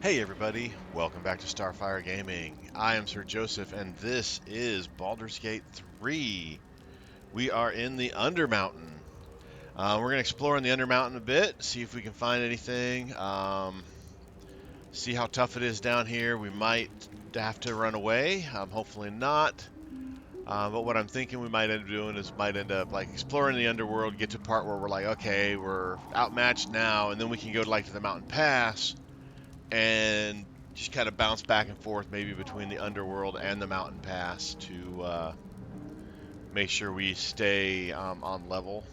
Hey everybody, welcome back to Starfyre Gaming. I am Sir Joseph and this is Baldur's Gate 3. We are in the Undermountain. We're going to explore in the Undermountain a bit, see if we can find anything, see how tough it is down here. We might have to run away, hopefully not. But what I'm thinking we might end up doing is might end up like exploring the underworld, get to a part where we're like, okay, we're outmatched now, and then we can go to the mountain pass and just kind of bounce back and forth maybe between the underworld and the mountain pass to make sure we stay on level.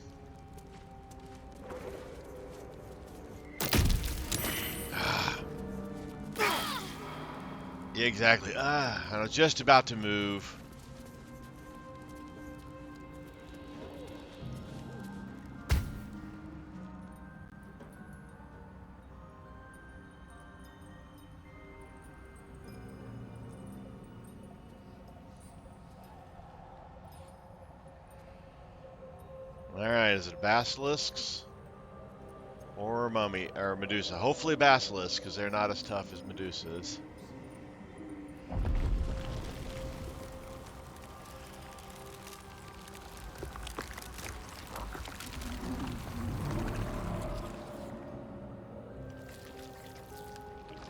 Yeah, exactly. I was just about to move. Alright, is it basilisks or mummy or Medusa? Hopefully basilisks, because they're not as tough as Medusas.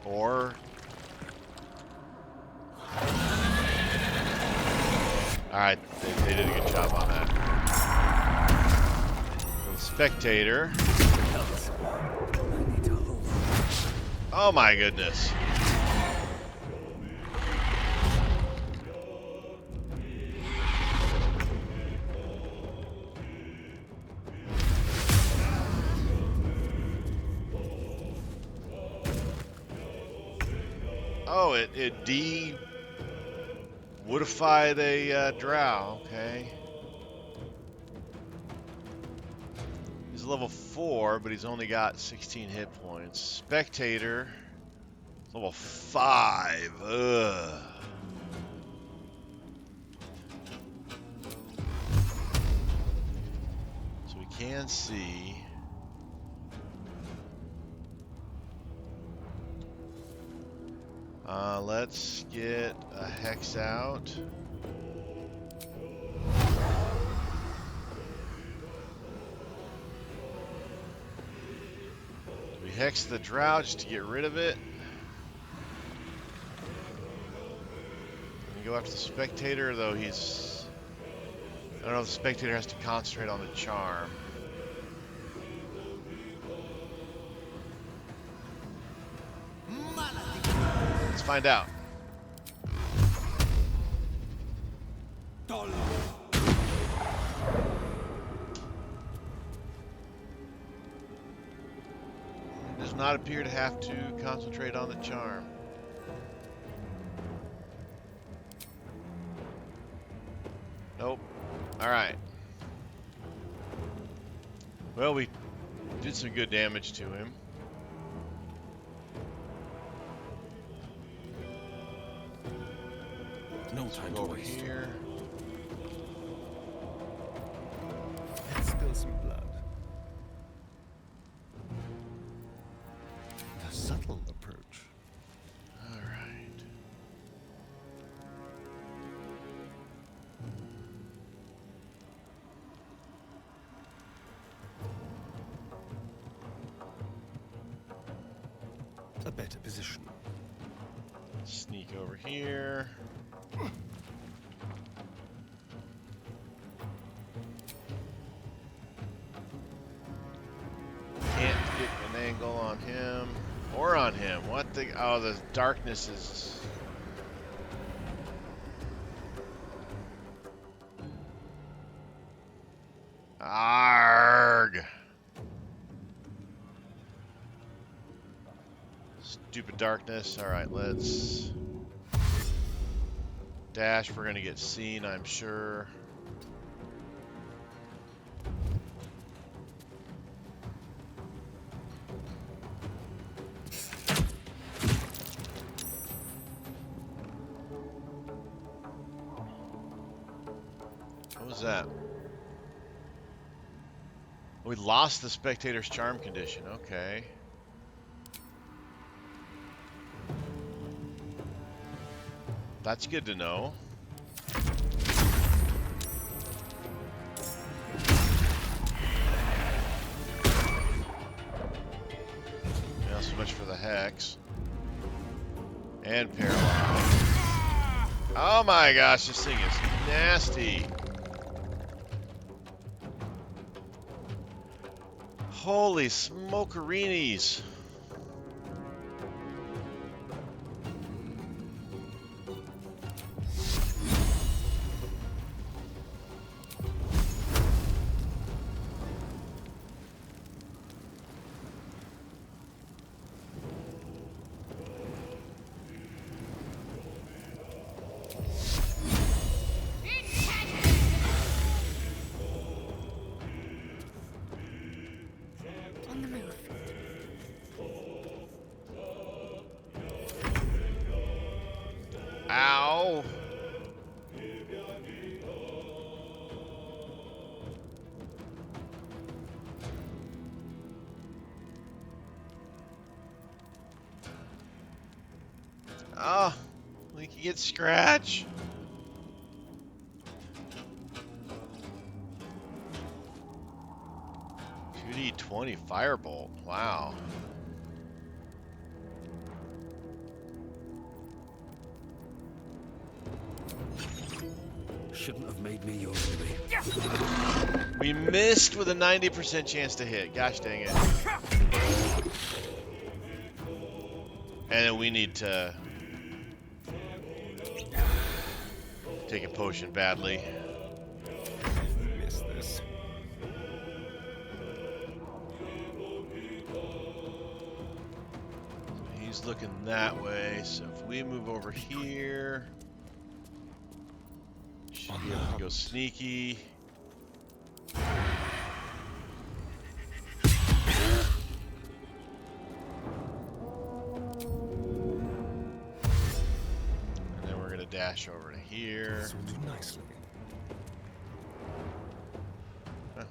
Or alright, they did a good job on that. The Spectator. Oh my goodness. Oh, it de-woodified a drow, okay. He's level 4, but he's only got 16 hit points. Spectator, level 5. Ugh. So we can see. Let's get a hex out. We hex the drow just to get rid of it. And go after the Spectator, though he's... I don't know if the Spectator has to concentrate on the charm. Let's find out. Does not appear to have to concentrate on the charm. Nope. Alright. Well, we did some good damage to him. No time to Over waste. here. Let's spill some blood. A subtle approach. All right. A better position. Sneak over here. Can't get an angle on him or on him. What the? Oh, the darkness is. Arg! Stupid darkness. All right, let's dash. We're gonna get seen, I'm sure. What was that? We lost the Spectator's charm condition. Okay. That's good to know. Not so much for the hex. And paralyzed. Oh my gosh, this thing is nasty. Holy smokerinis. On the move. Ow. Oh, we can get scratch. D20 firebolt. Wow. Shouldn't have made me your enemy. We missed with a 90% chance to hit. Gosh dang it. And then we need to take a potion badly. Miss this. He's looking that way, so if we move over here, should be able to go sneaky. And then we're gonna dash over to here. This will do nicely. Huh.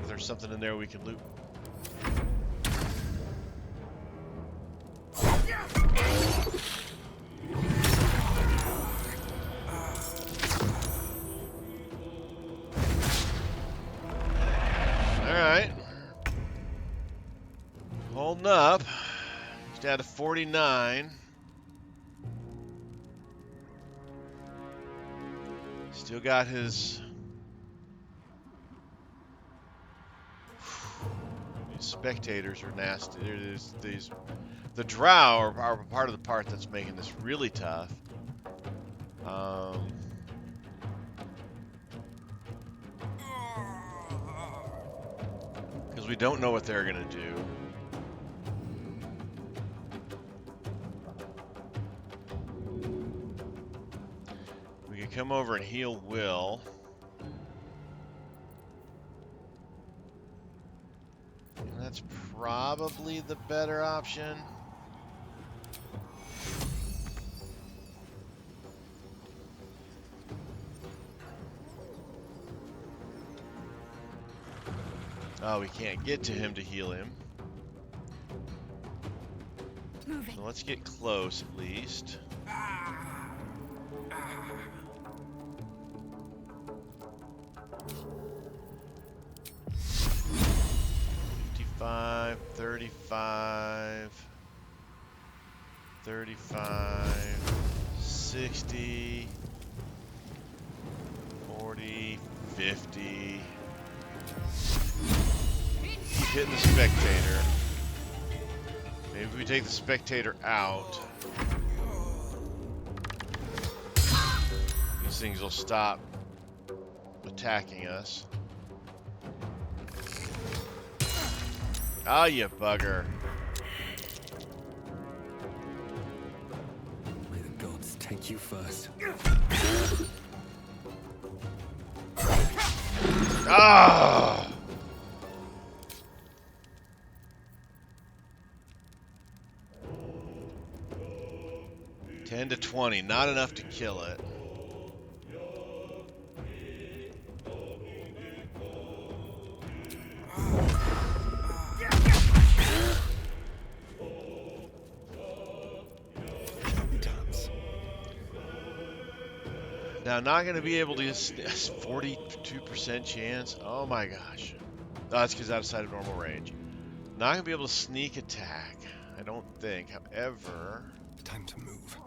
If there's something in there we can loot. Alright. Holding up. He's down to 49. Still got his... These spectators are nasty. The drow are part of the part that's making this really tough. Because we don't know what they're going to do. We can come over and heal Will. And that's probably the better option. Oh, we can't get to him to heal him. Moving. So let's get close at least. 55, 35, 35, 60, 40, 50. Keep hitting the Spectator. Maybe if we take the Spectator out, these things will stop attacking us. Ah, you bugger. May the gods take you first. Ah! $10 to $20, not enough to kill it. Now, not going to be able to use 42% chance. Oh my gosh. Oh, that's because outside of normal range. Not going to be able to sneak attack. I don't think. However, Time to move.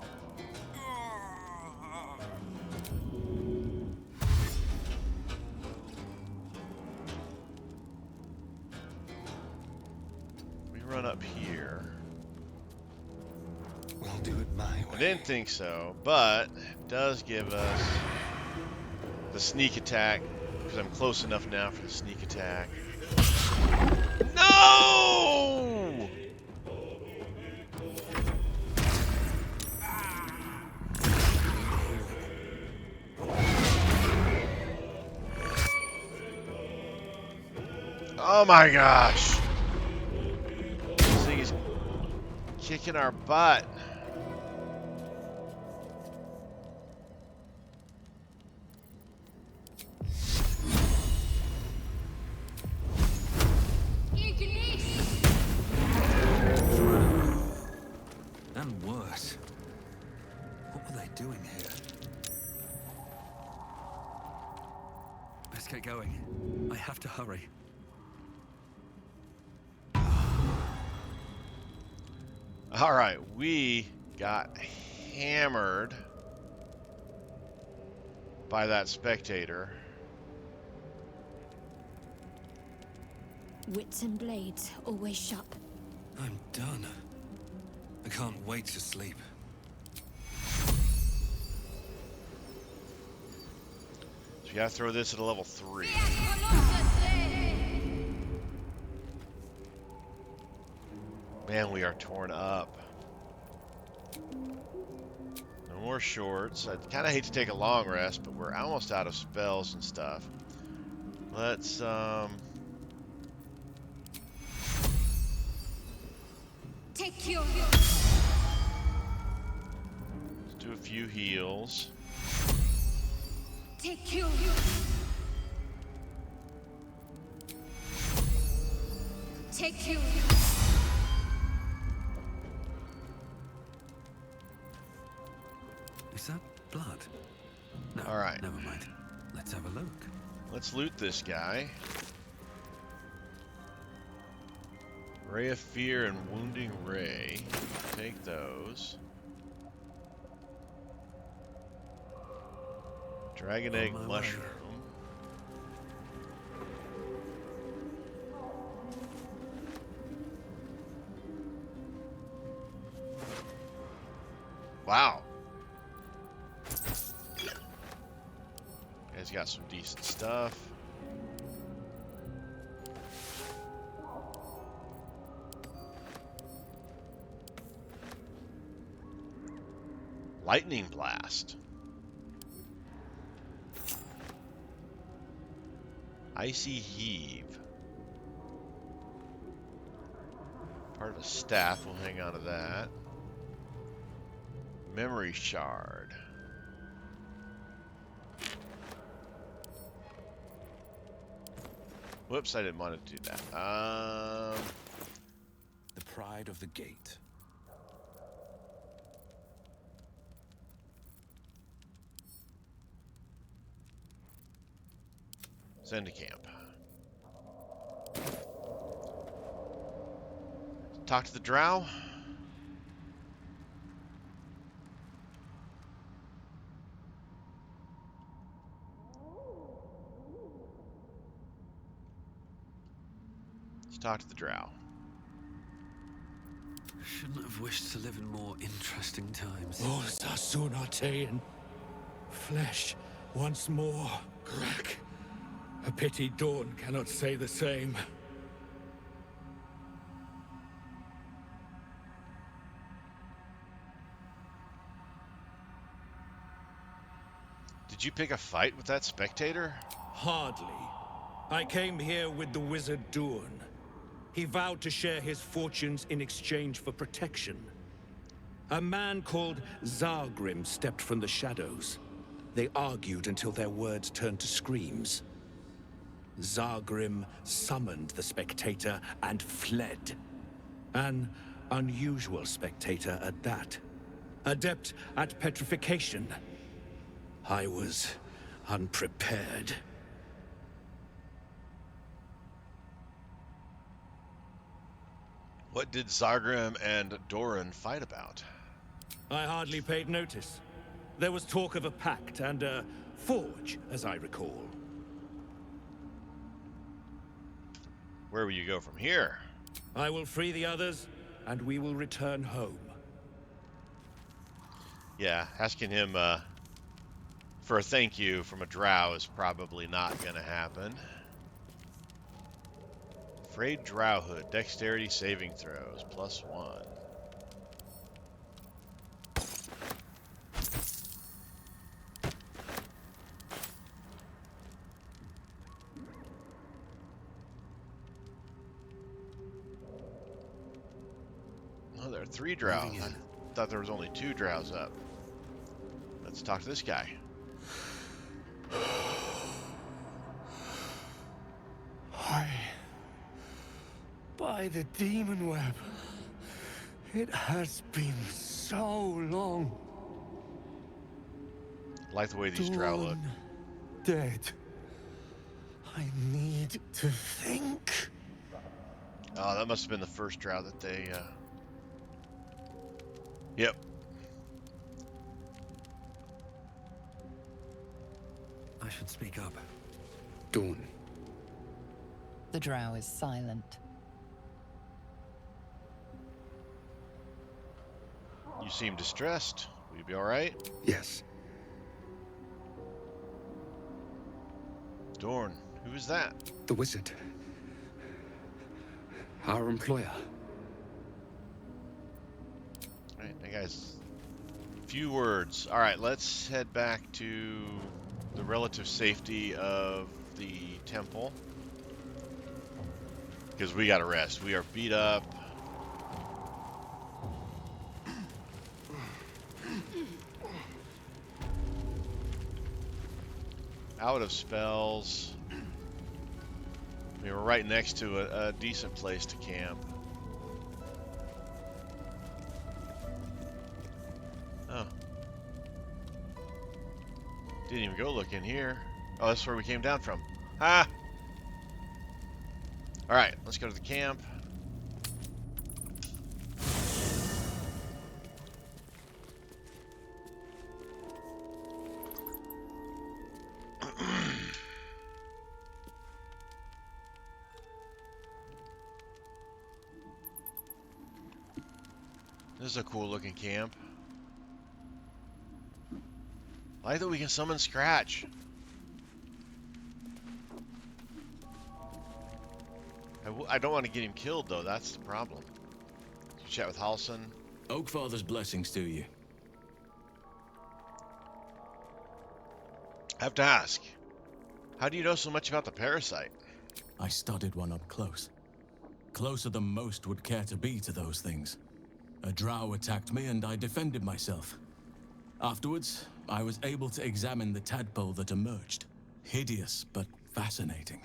we run up here. We'll do it my way. I didn't think so, but it does give us the sneak attack because I'm close enough now for the sneak attack. No! Oh my gosh! This thing is kicking our butt. And worse. What were they doing here? Let's get going. I have to hurry. All right, we got hammered by that Spectator. Wits and blades, always sharp. I'm done. I can't wait to sleep. So you gotta throw this at a level 3. Man, we are torn up. No more shorts. I kind of hate to take a long rest, but we're almost out of spells and stuff. Let's Take you. do a few heals. Take you. Take you. Is that blood? No. All right. Never mind. Let's have a look. Let's loot this guy. Ray of Fear and Wounding Ray. Take those. Dragon Egg my way. Mushroom. Wow. Guy's got some decent stuff. Lightning Blast. Icy Heave. Part of a staff, we'll hang on to that. Memory Shard. Whoops, I didn't want to do that. The pride of the gate. Send to camp. Talk to the drow. Let's talk to the drow. Shouldn't have wished to live in more interesting times. Oh, Sasunatean. Flesh once more. Crack. A pity Dawn cannot say the same. Did you pick a fight with that Spectator? Hardly. I came here with the wizard Dawn. He vowed to share his fortunes in exchange for protection. A man called Zargrim stepped from the shadows. They argued until their words turned to screams. Zargrim summoned the Spectator and fled. An unusual Spectator at that. Adept at petrification. I was unprepared. What did Zargrim and Doran fight about? I hardly paid notice. There was talk of a pact and a forge, as I recall. Where will you go from here? I will free the others, and we will return home. Yeah, asking him for a thank you from a drow is probably not going to happen. Frayed Drowhood, dexterity saving throws, +1. Oh, there are 3 drows. I thought there was only 2 drows up. Let's talk to this guy. By the demon web. It has been so long. Like the way these drow look. Dawn dead. I need to think. Oh, that must have been the first drow that they, Yep. I should speak up. Dawn. The drow is silent. You seem distressed. Will you be alright? Yes. Dorn, who is that? The wizard. Our employer. Alright, hey guys. Few words. Alright, let's head back to the relative safety of the temple. Because we gotta rest. We are beat up. Out of spells. We were right next to a decent place to camp. Oh. Didn't even go look in here. Oh, that's where we came down from. Ha! Alright, let's go to the camp. This is a cool looking camp. I like that we can summon Scratch. I don't want to get him killed though, that's the problem. Did you chat with Halson? Oakfather's blessings to you. I have to ask, how do you know so much about the parasite? I studied one up close. Closer than most would care to be to those things. A drow attacked me and I defended myself. Afterwards, I was able to examine the tadpole that emerged. Hideous, but fascinating.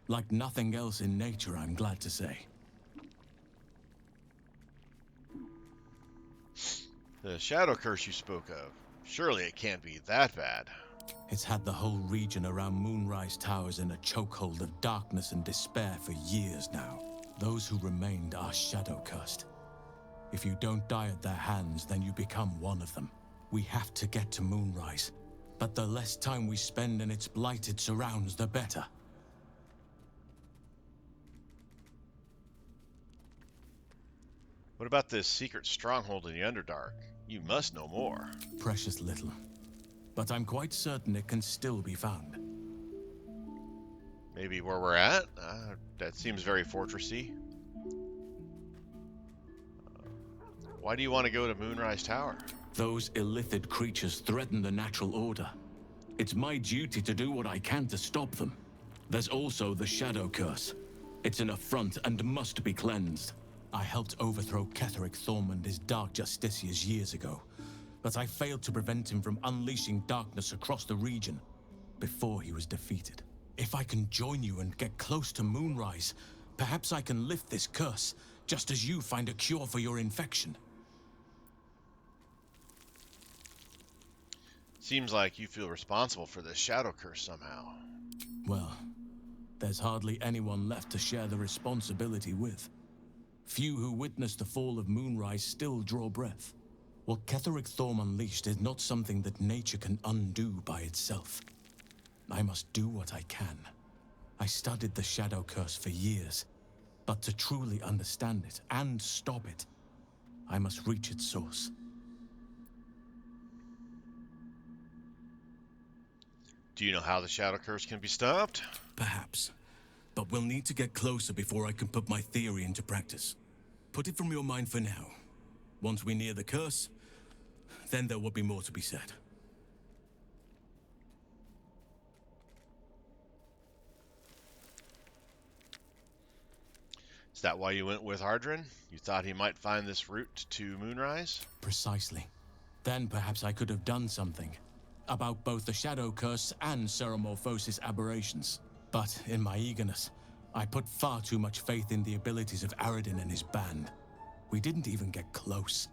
Like nothing else in nature, I'm glad to say. The shadow curse you spoke of. Surely it can't be that bad. It's had the whole region around Moonrise Towers in a chokehold of darkness and despair for years now. Those who remained are shadow cursed. If you don't die at their hands, then you become one of them. We have to get to Moonrise, but the less time we spend in its blighted surrounds, the better. What about this secret stronghold in the Underdark? You must know more. Precious little. But I'm quite certain it can still be found. Maybe where we're at? That seems very fortressy. Why do you want to go to Moonrise Tower? Those illithid creatures threaten the natural order. It's my duty to do what I can to stop them. There's also the Shadow Curse. It's an affront and must be cleansed. I helped overthrow Ketheric Thorm and his Dark Justiciars years ago, but I failed to prevent him from unleashing darkness across the region before he was defeated. If I can join you and get close to Moonrise, perhaps I can lift this curse, just as you find a cure for your infection. Seems like you feel responsible for this shadow curse somehow. Well, there's hardly anyone left to share the responsibility with. Few who witnessed the fall of Moonrise still draw breath. What Ketheric Thorm unleashed is not something that nature can undo by itself. I must do what I can. I studied the shadow curse for years, but to truly understand it and stop it, I must reach its source. Do you know how the shadow curse can be stopped? Perhaps. But we'll need to get closer before I can put my theory into practice. Put it from your mind for now. Once we near the curse, then there will be more to be said. Is that why you went with Ardren? You thought he might find this route to Moonrise? Precisely. Then perhaps I could have done something about both the shadow curse and Ceramorphosis aberrations. But in my eagerness, I put far too much faith in the abilities of Aradin and his band. We didn't even get close.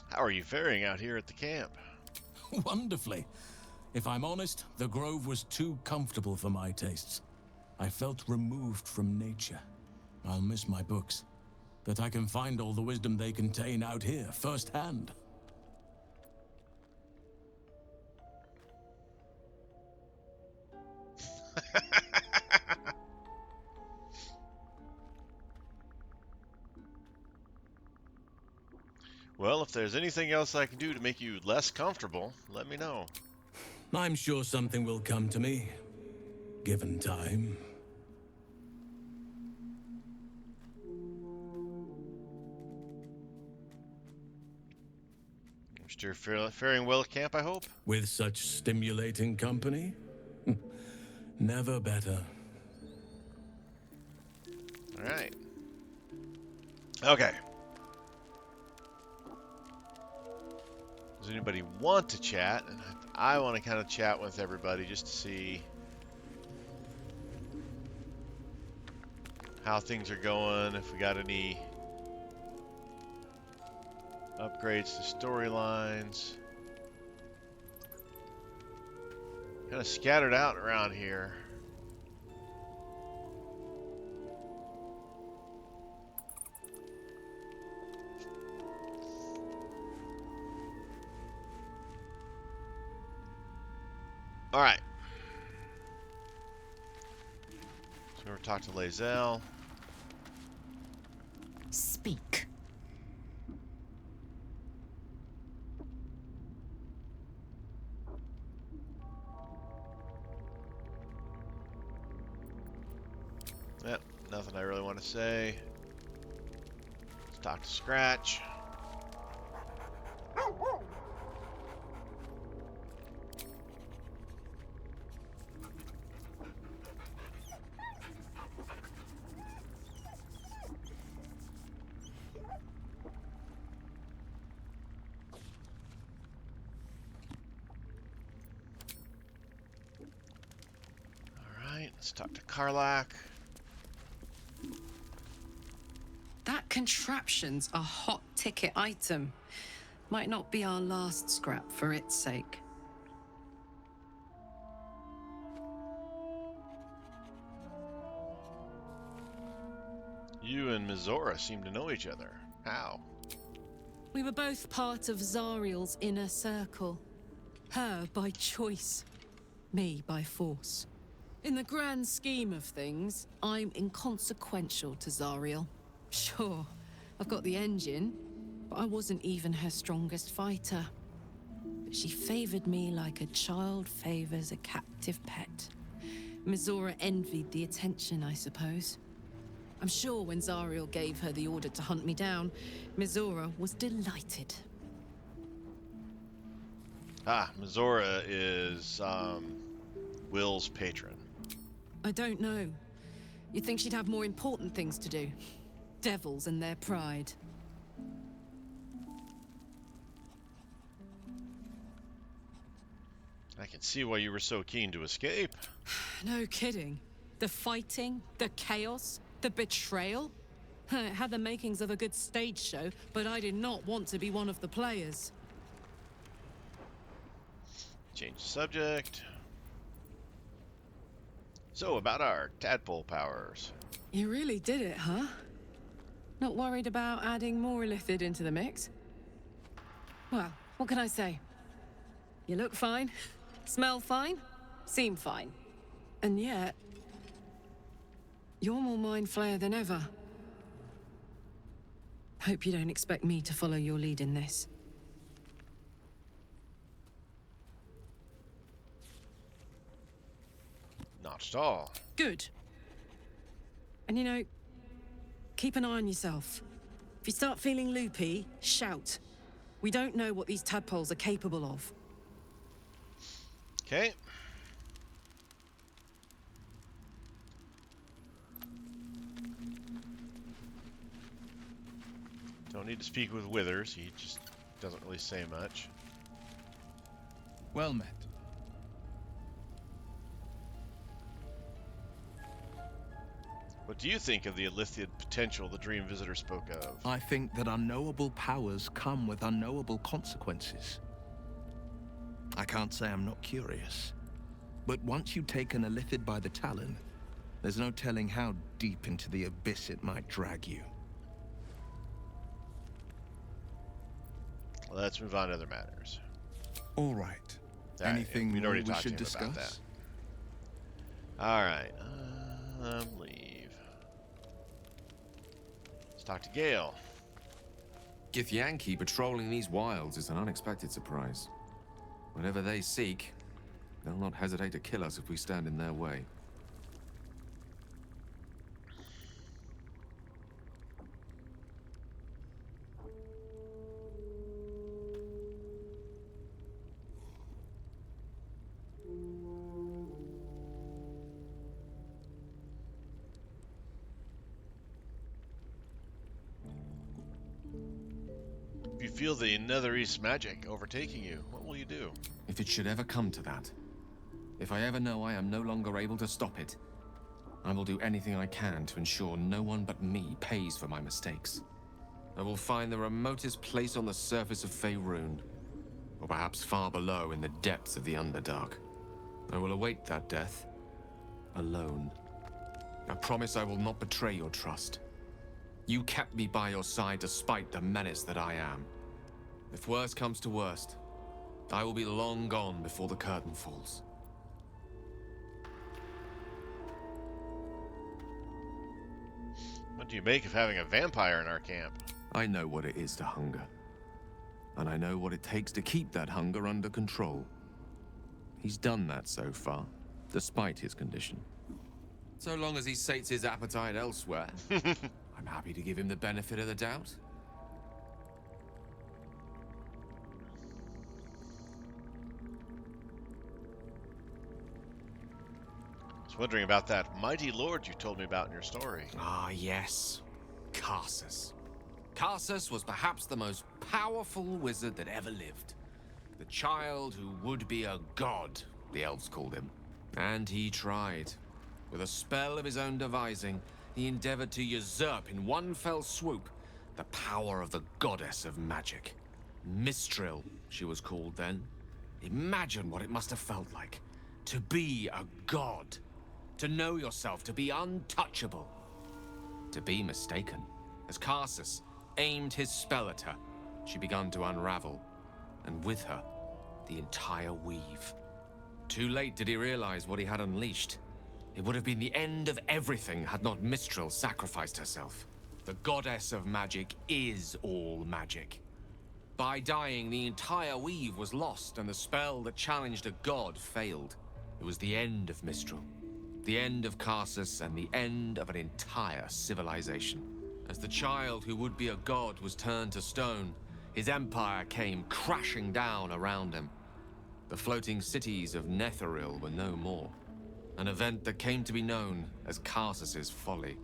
How are you faring out here at the camp? Wonderfully. If I'm honest, the grove was too comfortable for my tastes. I felt removed from nature. I'll miss my books, but I can find all the wisdom they contain out here firsthand. Well, if there's anything else I can do to make you less comfortable, let me know. I'm sure something will come to me, given time. You're faring well at camp, I hope? With such stimulating company? Never better. All right. Okay. Does anybody want to chat? And I want to kind of chat with everybody just to see how things are going, if we got any upgrades to storylines. Kind of scattered out around here. All right. So we're going to talk to Lae'zel. Speak. Yep, nothing I really want to say. Let's talk to Scratch. Alright, let's talk to Karlach. That contraption's a hot ticket item. Might not be our last scrap for its sake. You and Mizora seem to know each other. How? We were both part of Zariel's inner circle. Her by choice, me by force. In the grand scheme of things, I'm inconsequential to Zariel. Sure, I've got the engine, but I wasn't even her strongest fighter. But she favored me like a child favors a captive pet. Mizora envied the attention, I suppose. I'm sure when Zariel gave her the order to hunt me down, Mizora was delighted. Ah, Mizora is, Will's patron. I don't know. You'd think she'd have more important things to do. Devils and their pride. I can see why you were so keen to escape. No kidding. The fighting, the chaos, the betrayal. It had the makings of a good stage show, but I did not want to be one of the players. Change the subject. So, about our tadpole powers. You really did it, huh? Not worried about adding more illithid into the mix? Well, what can I say? You look fine, smell fine, seem fine. And yet, you're more mind flayer than ever. Hope you don't expect me to follow your lead in this. Not at all. Good. And you know, keep an eye on yourself. If you start feeling loopy, shout. We don't know what these tadpoles are capable of. Okay. Don't need to speak with Withers. He just doesn't really say much. Well met. What do you think of the illithid potential the Dream Visitor spoke of? I think that unknowable powers come with unknowable consequences. I can't say I'm not curious. But once you take an illithid by the talon, there's no telling how deep into the abyss it might drag you. Let's move on to other matters. All right. Anything we'd more already we talked to should him about discuss? that. All right. Leave. Let's talk to Gale. Githyanki patrolling these wilds is an unexpected surprise. Whatever they seek, they'll not hesitate to kill us if we stand in their way. If you feel the Nether East magic overtaking you, what will you do? If it should ever come to that, if I ever know I am no longer able to stop it, I will do anything I can to ensure no one but me pays for my mistakes. I will find the remotest place on the surface of Faerun, or perhaps far below in the depths of the Underdark. I will await that death, alone. I promise I will not betray your trust. You kept me by your side despite the menace that I am. If worst comes to worst, I will be long gone before the curtain falls. What do you make of having a vampire in our camp? I know what it is to hunger. And I know what it takes to keep that hunger under control. He's done that so far, despite his condition. So long as he sates his appetite elsewhere, I'm happy to give him the benefit of the doubt. I was wondering about that mighty lord you told me about in your story. Ah, yes. Karsus. Karsus was perhaps the most powerful wizard that ever lived. The child who would be a god, the elves called him. And he tried. With a spell of his own devising, he endeavored to usurp in one fell swoop the power of the goddess of magic. Mistral, she was called then. Imagine what it must have felt like to be a god. To know yourself, to be untouchable. To be mistaken. As Karsus aimed his spell at her, she began to unravel, and with her, the entire weave. Too late did he realize what he had unleashed. It would have been the end of everything had not Mistral sacrificed herself. The goddess of magic is all magic. By dying, the entire weave was lost, and the spell that challenged a god failed. It was the end of Mistral. The end of Karsus, and the end of an entire civilization. As the child who would be a god was turned to stone, his empire came crashing down around him. The floating cities of Netheril were no more. An event that came to be known as Karsus's folly.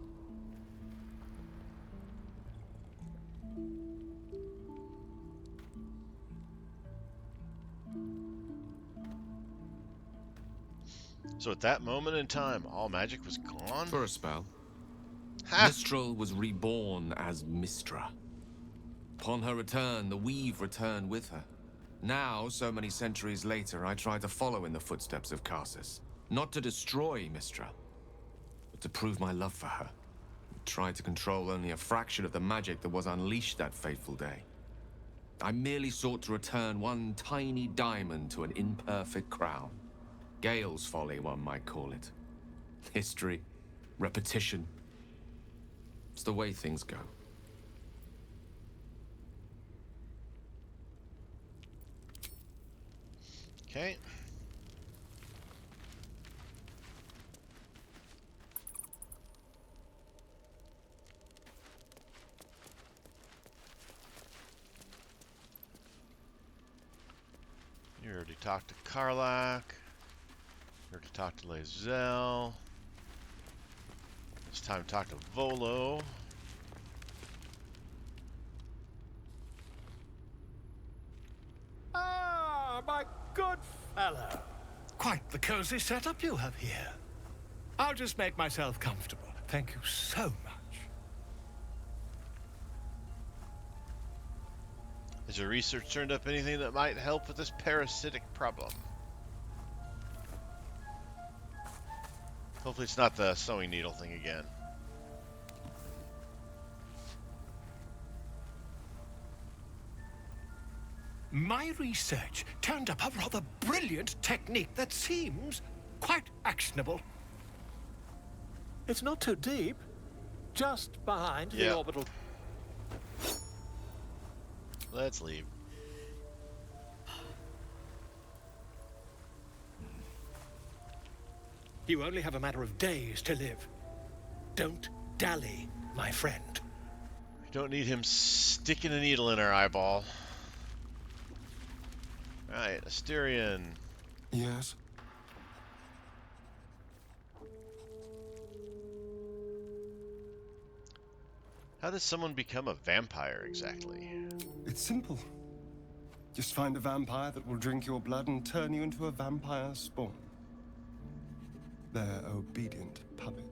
So at that moment in time, all magic was gone? For a spell. Ha! Mistral was reborn as Mistra. Upon her return, the weave returned with her. Now, so many centuries later, I try to follow in the footsteps of Karsus. Not to destroy Mistra, but to prove my love for her. Try to control only a fraction of the magic that was unleashed that fateful day. I merely sought to return one tiny diamond to an imperfect crown. Gale's folly, one might call it. History, repetition. It's the way things go. Okay. You already talked to Karlach. You already talked to Lae'zel. It's time to talk to Volo. Ah, my good fellow. Quite the cozy setup you have here. I'll just make myself comfortable. Thank you so much. Has your research turned up anything that might help with this parasitic problem? Hopefully it's not the sewing needle thing again. My research turned up a rather brilliant technique that seems quite actionable. It's not too deep, just behind the orbital. Let's leave. You only have a matter of days to live. Don't dally, my friend. We don't need him sticking a needle in our eyeball. Right, Asterion. Yes? How does someone become a vampire exactly? It's simple. Just find a vampire that will drink your blood and turn you into a vampire spawn. Their obedient puppet.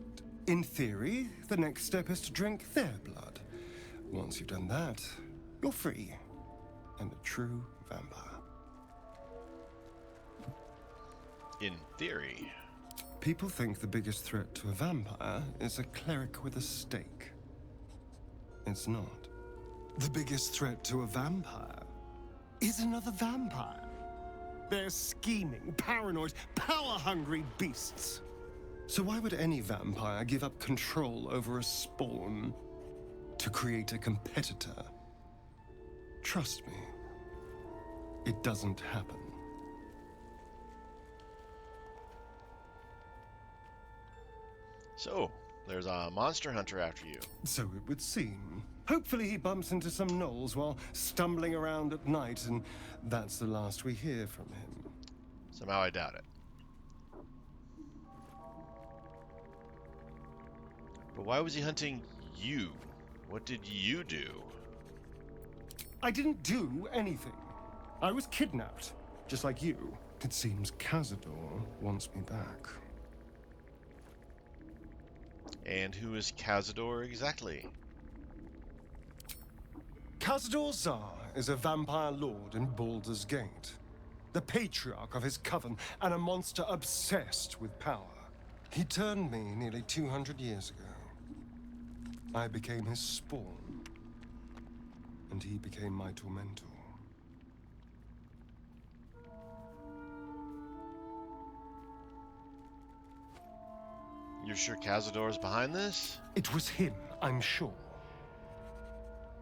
In theory, the next step is to drink their blood. Once you've done that, you're free and a true vampire. In theory. People think the biggest threat to a vampire is a cleric with a stake. It's not. The biggest threat to a vampire is another vampire. They're scheming, paranoid, power-hungry beasts. So why would any vampire give up control over a spawn to create a competitor? Trust me, it doesn't happen. So, there's a monster hunter after you. So it would seem. Hopefully he bumps into some gnolls while stumbling around at night, and that's the last we hear from him. Somehow I doubt it. But why was he hunting you? What did you do? I didn't do anything. I was kidnapped, just like you. It seems Cazador wants me back. And who is Cazador exactly? Cazador Zar is a vampire lord in Baldur's Gate. The patriarch of his coven and a monster obsessed with power. He turned me nearly 200 years ago. I became his spawn, and he became my tormentor. You're sure Cazador's behind this? It was him, I'm sure.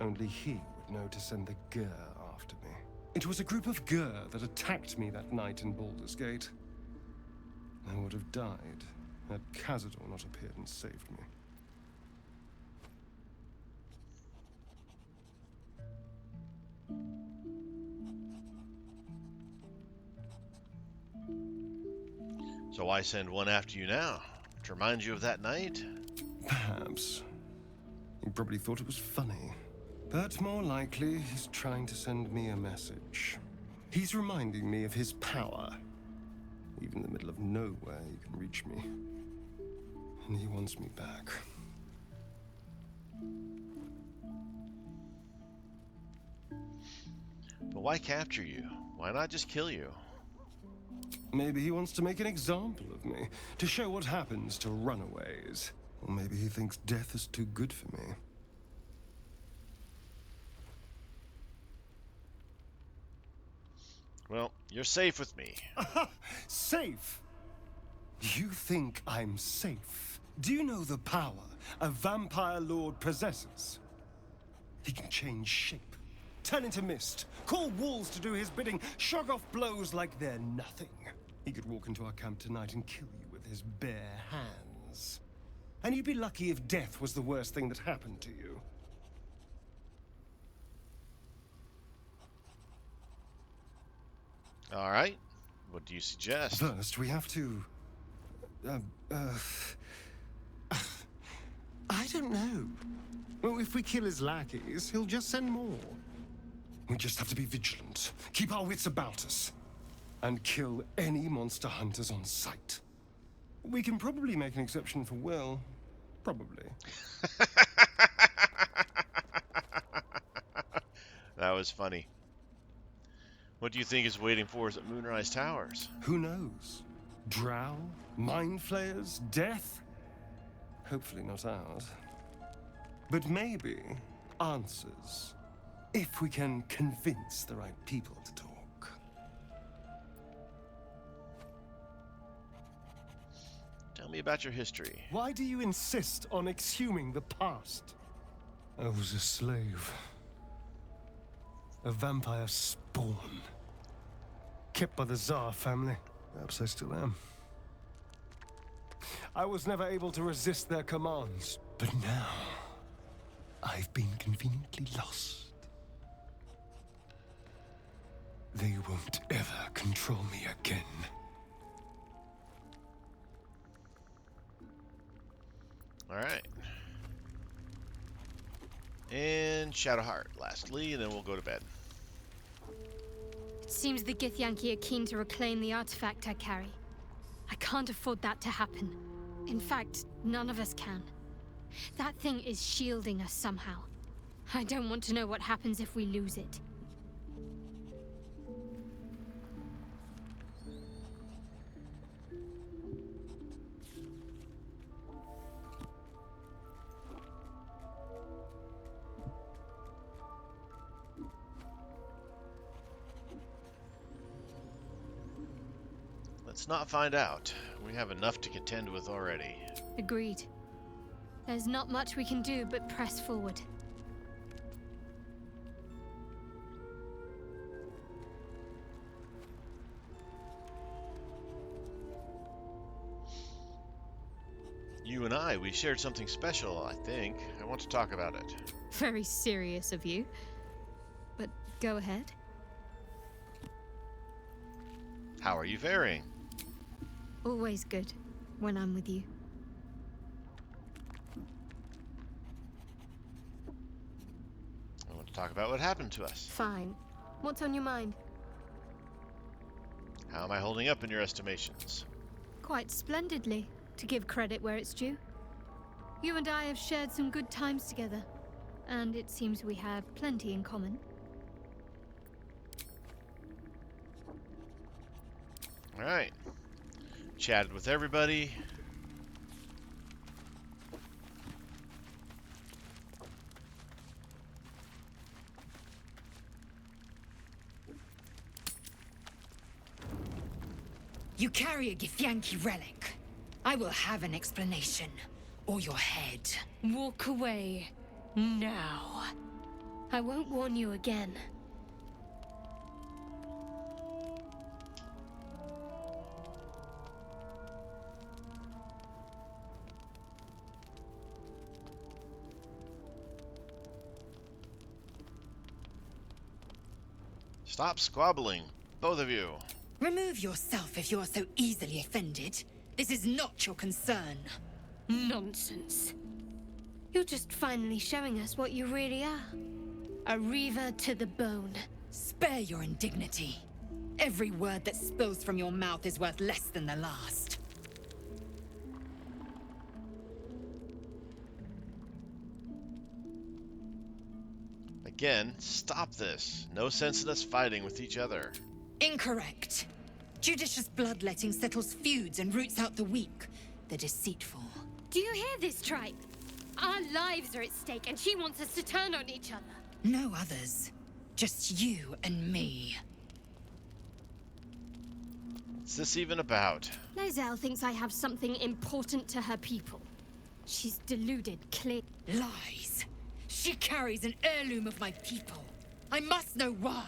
Only he would know to send the Gur after me. It was a group of Gur that attacked me that night in Baldur's Gate. I would have died had Cazador not appeared and saved me. So why send one after you now? To remind you of that night? Perhaps. He probably thought it was funny. But more likely, he's trying to send me a message. He's reminding me of his power. Even in the middle of nowhere, you can reach me. And he wants me back. But why capture you? Why not just kill you? Maybe he wants to make an example of me, to show what happens to runaways. Or maybe he thinks death is too good for me. Well, you're safe with me. Safe? You think I'm safe? Do you know the power a vampire lord possesses? He can change shape, turn into mist, call walls to do his bidding, shrug off blows like they're nothing. He could walk into our camp tonight and kill you with his bare hands. And you'd be lucky if death was the worst thing that happened to you. All right. What do you suggest? First, we have to... I don't know. Well, if we kill his lackeys, he'll just send more. We just have to be vigilant, keep our wits about us, and kill any monster hunters on sight. We can probably make an exception for Will. Probably. That was funny. What do you think is waiting for us at Moonrise Towers? Who knows? Drow? Mind flayers? Death? Hopefully not ours. But maybe answers. If we can convince the right people to talk. Tell me about your history. Why do you insist on exhuming the past? I was a slave. A vampire spawn. Kept by the Tsar family. Perhaps I still am. I was never able to resist their commands. But now, I've been conveniently lost. They won't ever control me again. All right. And Shadowheart, lastly, and then we'll go to bed. It seems the Githyanki are keen to reclaim the artifact I carry. I can't afford that to happen. In fact, none of us can. That thing is shielding us somehow. I don't want to know what happens if we lose it. Let's not find out. We have enough to contend with already. Agreed. There's not much we can do but press forward. You and I, we shared something special, I think. I want to talk about it. Very serious of you. But go ahead. How are you faring? Always good when I'm with you. I want to talk about what happened to us. Fine. What's on your mind? How am I holding up in your estimations? Quite splendidly, to give credit where it's due. You and I have shared some good times together, and it seems we have plenty in common. All right. Chatted with everybody. You carry a Githyanki relic. I will have an explanation. Or your head. Walk away. Now. I won't warn you again. Stop squabbling, both of you. Remove yourself if you are so easily offended. This is not your concern. Nonsense. You're just finally showing us what you really are. A reaver to the bone. Spare your indignity. Every word that spills from your mouth is worth less than the last. Again, stop this. No sense in us fighting with each other. Incorrect. Judicious bloodletting settles feuds and roots out the weak, the deceitful. Do you hear this, tribe? Our lives are at stake, and she wants us to turn on each other. No others. Just you and me. What's this even about? Lozelle thinks I have something important to her people. She's deluded, clear. Lies. She carries an heirloom of my people. I must know why.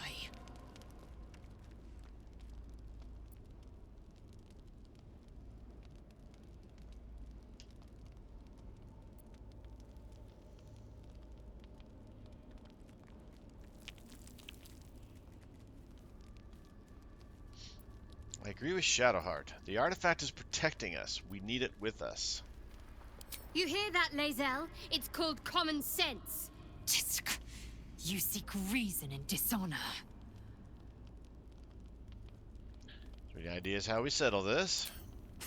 I agree with Shadowheart. The artifact is protecting us. We need it with us. You hear that, Lozelle? It's called common sense. Tisk. You seek reason and dishonor. So the idea is how we settle this.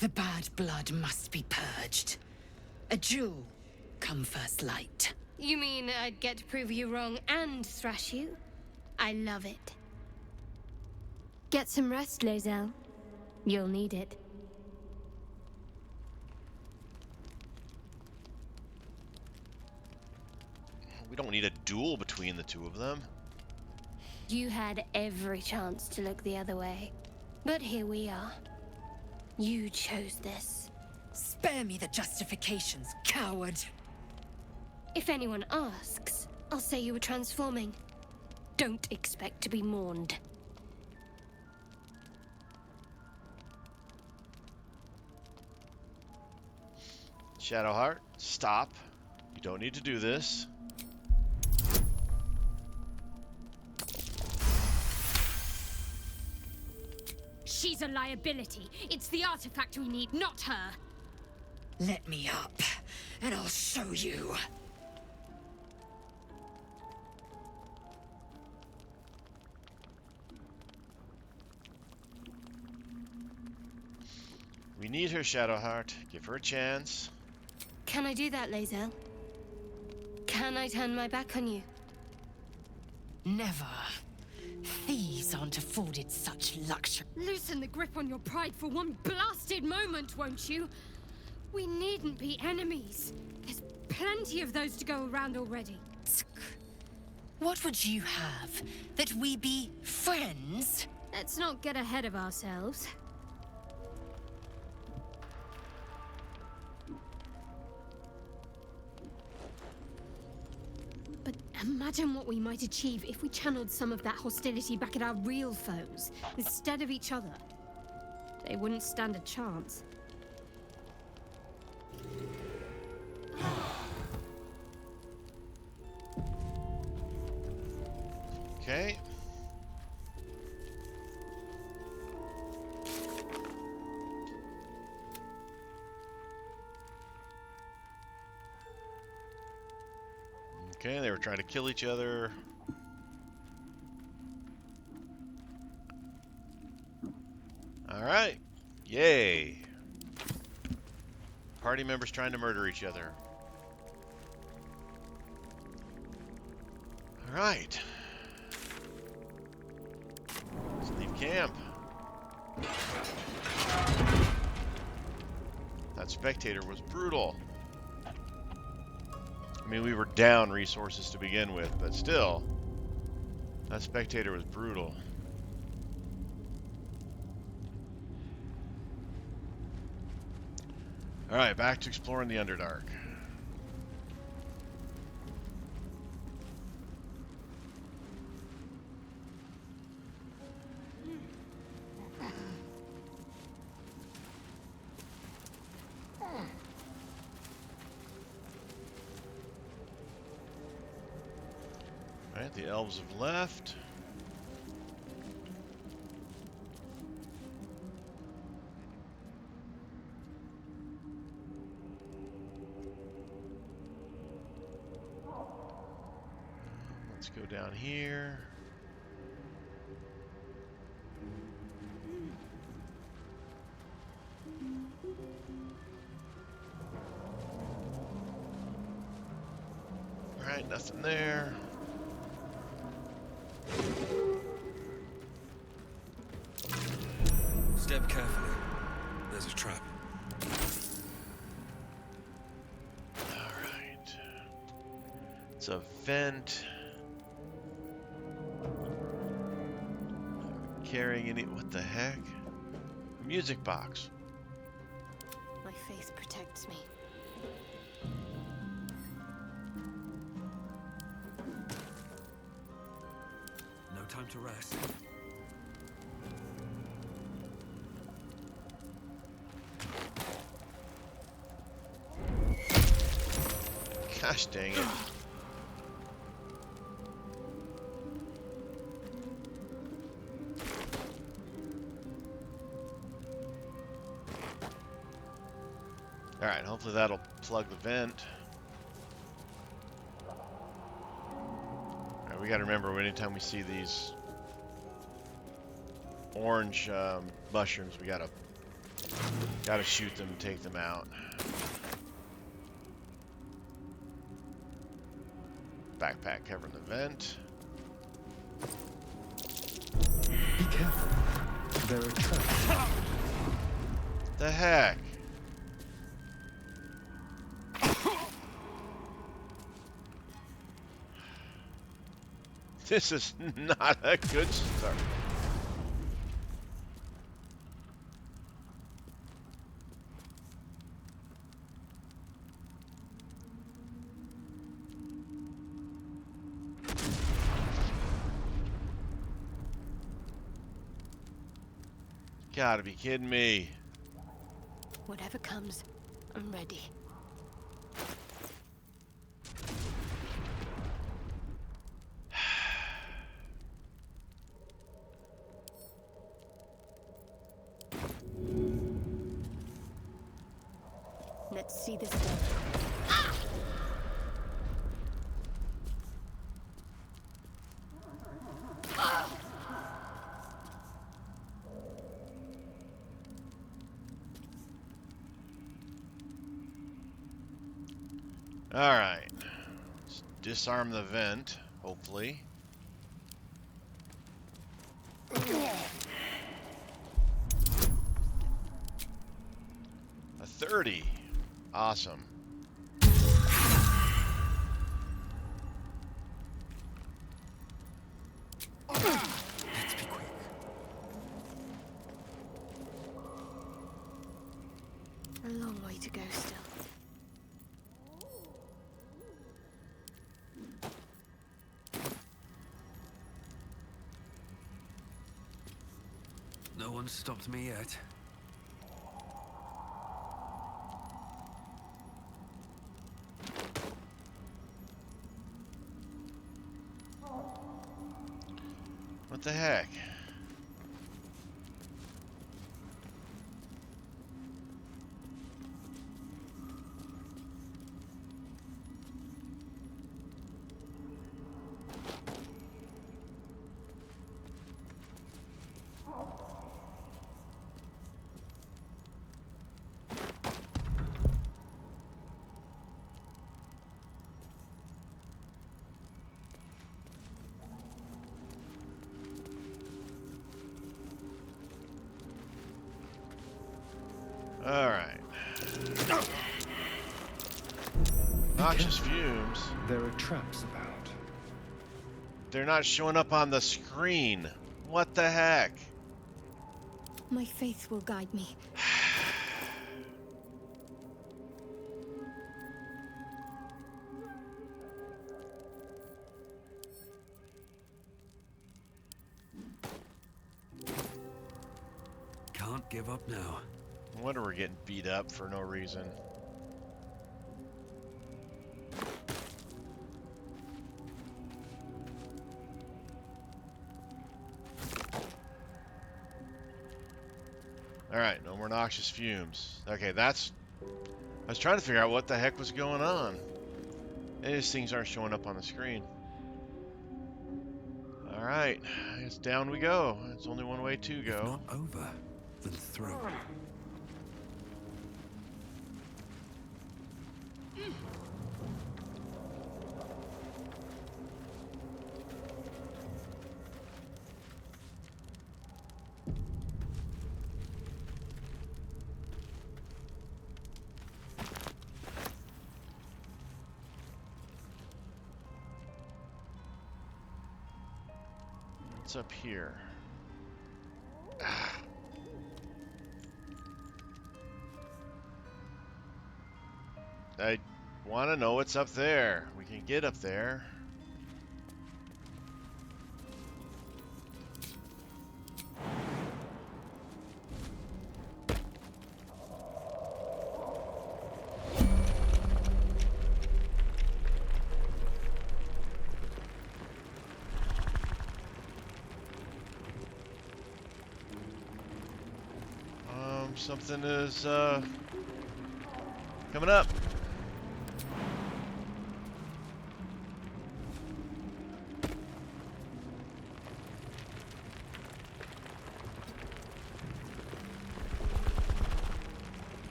The bad blood must be purged. A jewel come first light. You mean I'd get to prove you wrong and thrash you? I love it. Get some rest, Lozelle. You'll need it. We don't need a duel between the two of them. You had every chance to look the other way. But here we are. You chose this. Spare me the justifications, coward. If anyone asks, I'll say you were transforming. Don't expect to be mourned. Shadowheart, stop. You don't need to do this. She's a liability. It's the artifact we need, not her. Let me up, and I'll show you. We need her, Shadowheart. Give her a chance. Can I do that, Lozelle? Can I turn my back on you? Never. Thieves aren't afforded such luxury. Loosen the grip on your pride for one blasted moment, won't you? We needn't be enemies. There's plenty of those to go around already. What would you have? That we be friends? Let's not get ahead of ourselves. But imagine what we might achieve if we channeled some of that hostility back at our real foes, instead of each other. They wouldn't stand a chance. Okay. Okay, they were trying to kill each other. Alright. Yay. Party members trying to murder each other. Alright. Let's leave camp. That Spectator was brutal. I mean, we were down resources to begin with, but still, that Spectator was brutal. Alright, back to exploring the Underdark. Alright, the elves have left. Let's go down here. Alright, nothing there. Step carefully. There's a trap. Alright. It's a vent. Carrying any... What the heck? Music box. My faith protects me. No time to rest. Gosh dang it. Alright, hopefully that'll plug the vent. Alright, we gotta remember anytime we see these orange mushrooms, we gotta shoot them and take them out. Backpack covering the vent. Be careful. There are traps. The heck? This is not a good start. Gotta be kidding me. Whatever comes, I'm ready. Let's see this done. Alright. Let's disarm the vent, hopefully. A 30. Awesome. Let's be quick. A long way to go still. No one's stopped me yet. What the heck? Alright. Noxious fumes. There are traps about. They're not showing up on the screen. What the heck? My faith will guide me. Can't give up now. No wonder we're getting beat up for no reason. Alright, no more noxious fumes. Okay, that's... I was trying to figure out what the heck was going on. And these things aren't showing up on the screen. Alright, I guess down we go. It's only one way to go. If not over, then through. what's up here? I want to know what's up there. We can get up there. Something is coming up.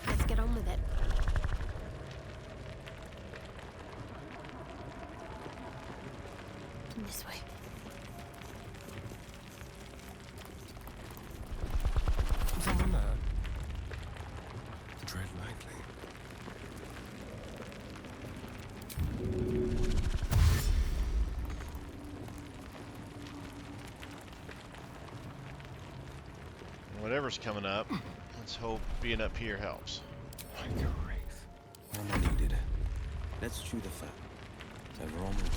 Let's get on with it. This way. Someone there? Tread lightly. Whatever's coming up, let's hope being up here helps. Like a wraith. Armor needed. Let's chew the fat. Environment.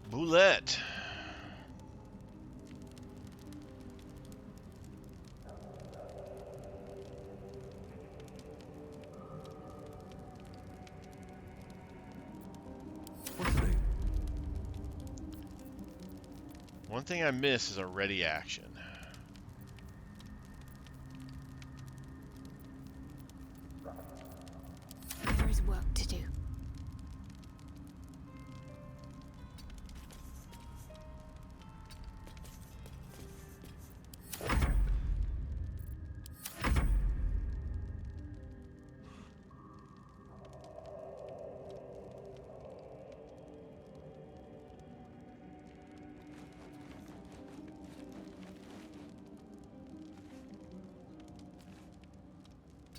Boulette. What to do? One thing I miss is a ready action. There is work to do.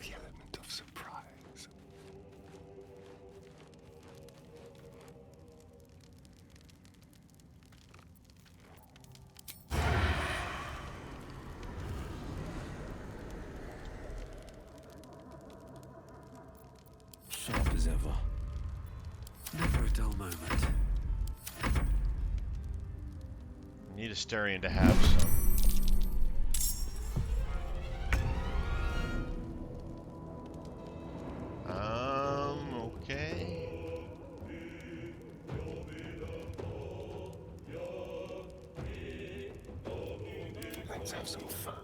The element of surprise. Sharp as ever. Never a dull moment. Need Astarion to have some. Okay. Let's have some fun.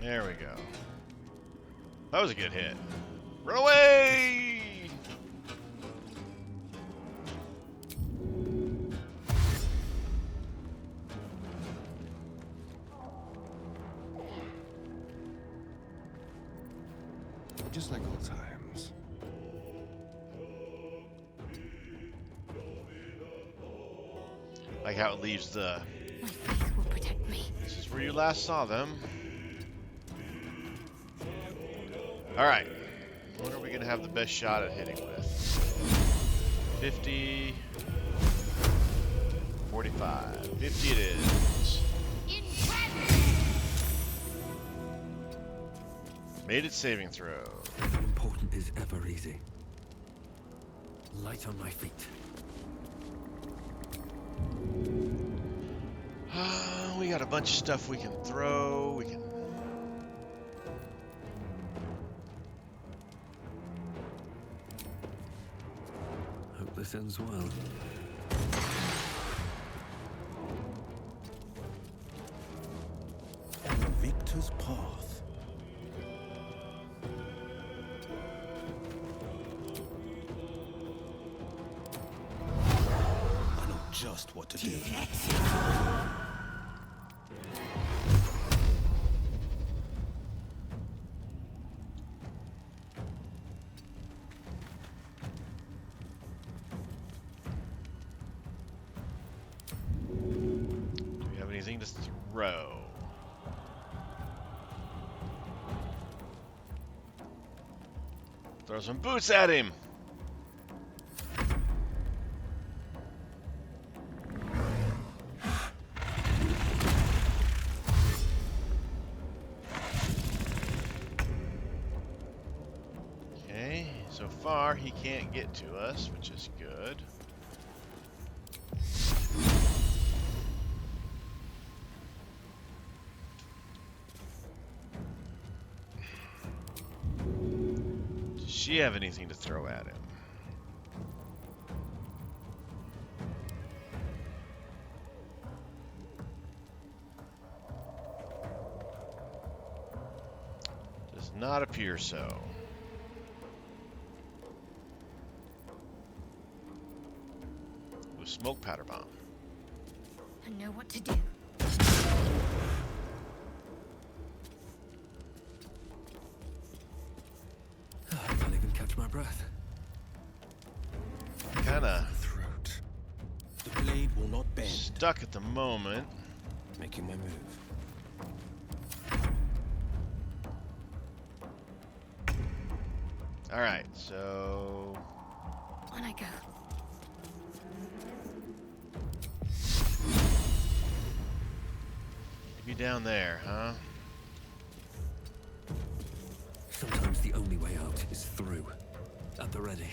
There we go. That was a good hit. Run away! Just like old times. Like how it leaves the... My faith will protect me. This is where you last saw them. Alright. What are we going to have the best shot at hitting with? 50... 45. 50 it is. Made it saving throw. Nothing important is ever easy. Light on my feet. We got a bunch of stuff we can throw. We can... Hope this ends well. Spectator's path. I know just what to do. Do we have anything to throw? Throw some boots at him! Okay, so far he can't get to us, which is good. Does she have anything to throw at him? Does not appear so. With smoke powder bomb. I know what to do. I can't even catch my breath. Kinda Throat. The blade will not bend. stuck at the moment. Making my move. Alright, so On I go. maybe down there, huh? Sometimes the only way out is through. At the ready.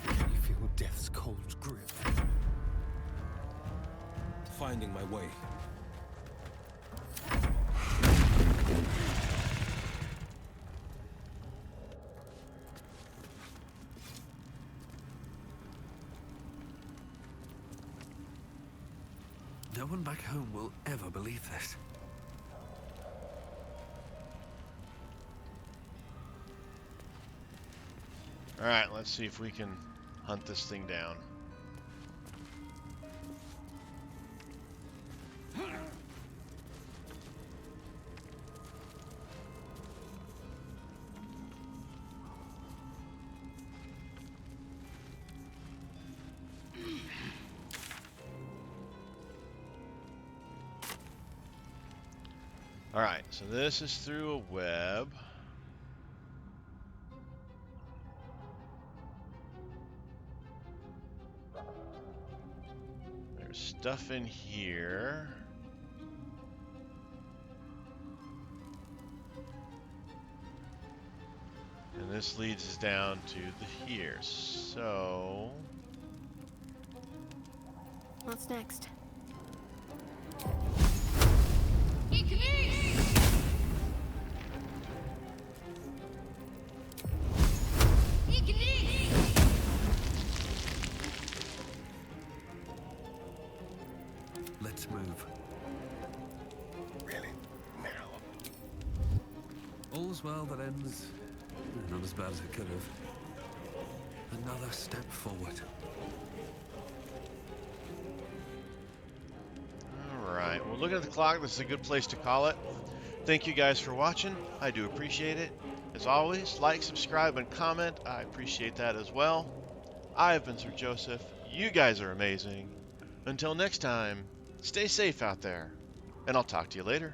Can you feel death's cold grip? Finding my way. No one back home will ever believe this. Alright, let's see if we can hunt this thing down. Alright, so this is through a web. There's stuff in here. And this leads us down to the here. So What's next? Let's move. Really? Now? All's well that ends not as bad as it could have. Another step forward. alright, well looking at the clock, this is a good place to call it. Thank you guys for watching. I do appreciate it. As always, like, subscribe, and comment. I appreciate that as well. I have been Sir Joseph. You guys are amazing. Until next time, stay safe out there, and I'll talk to you later.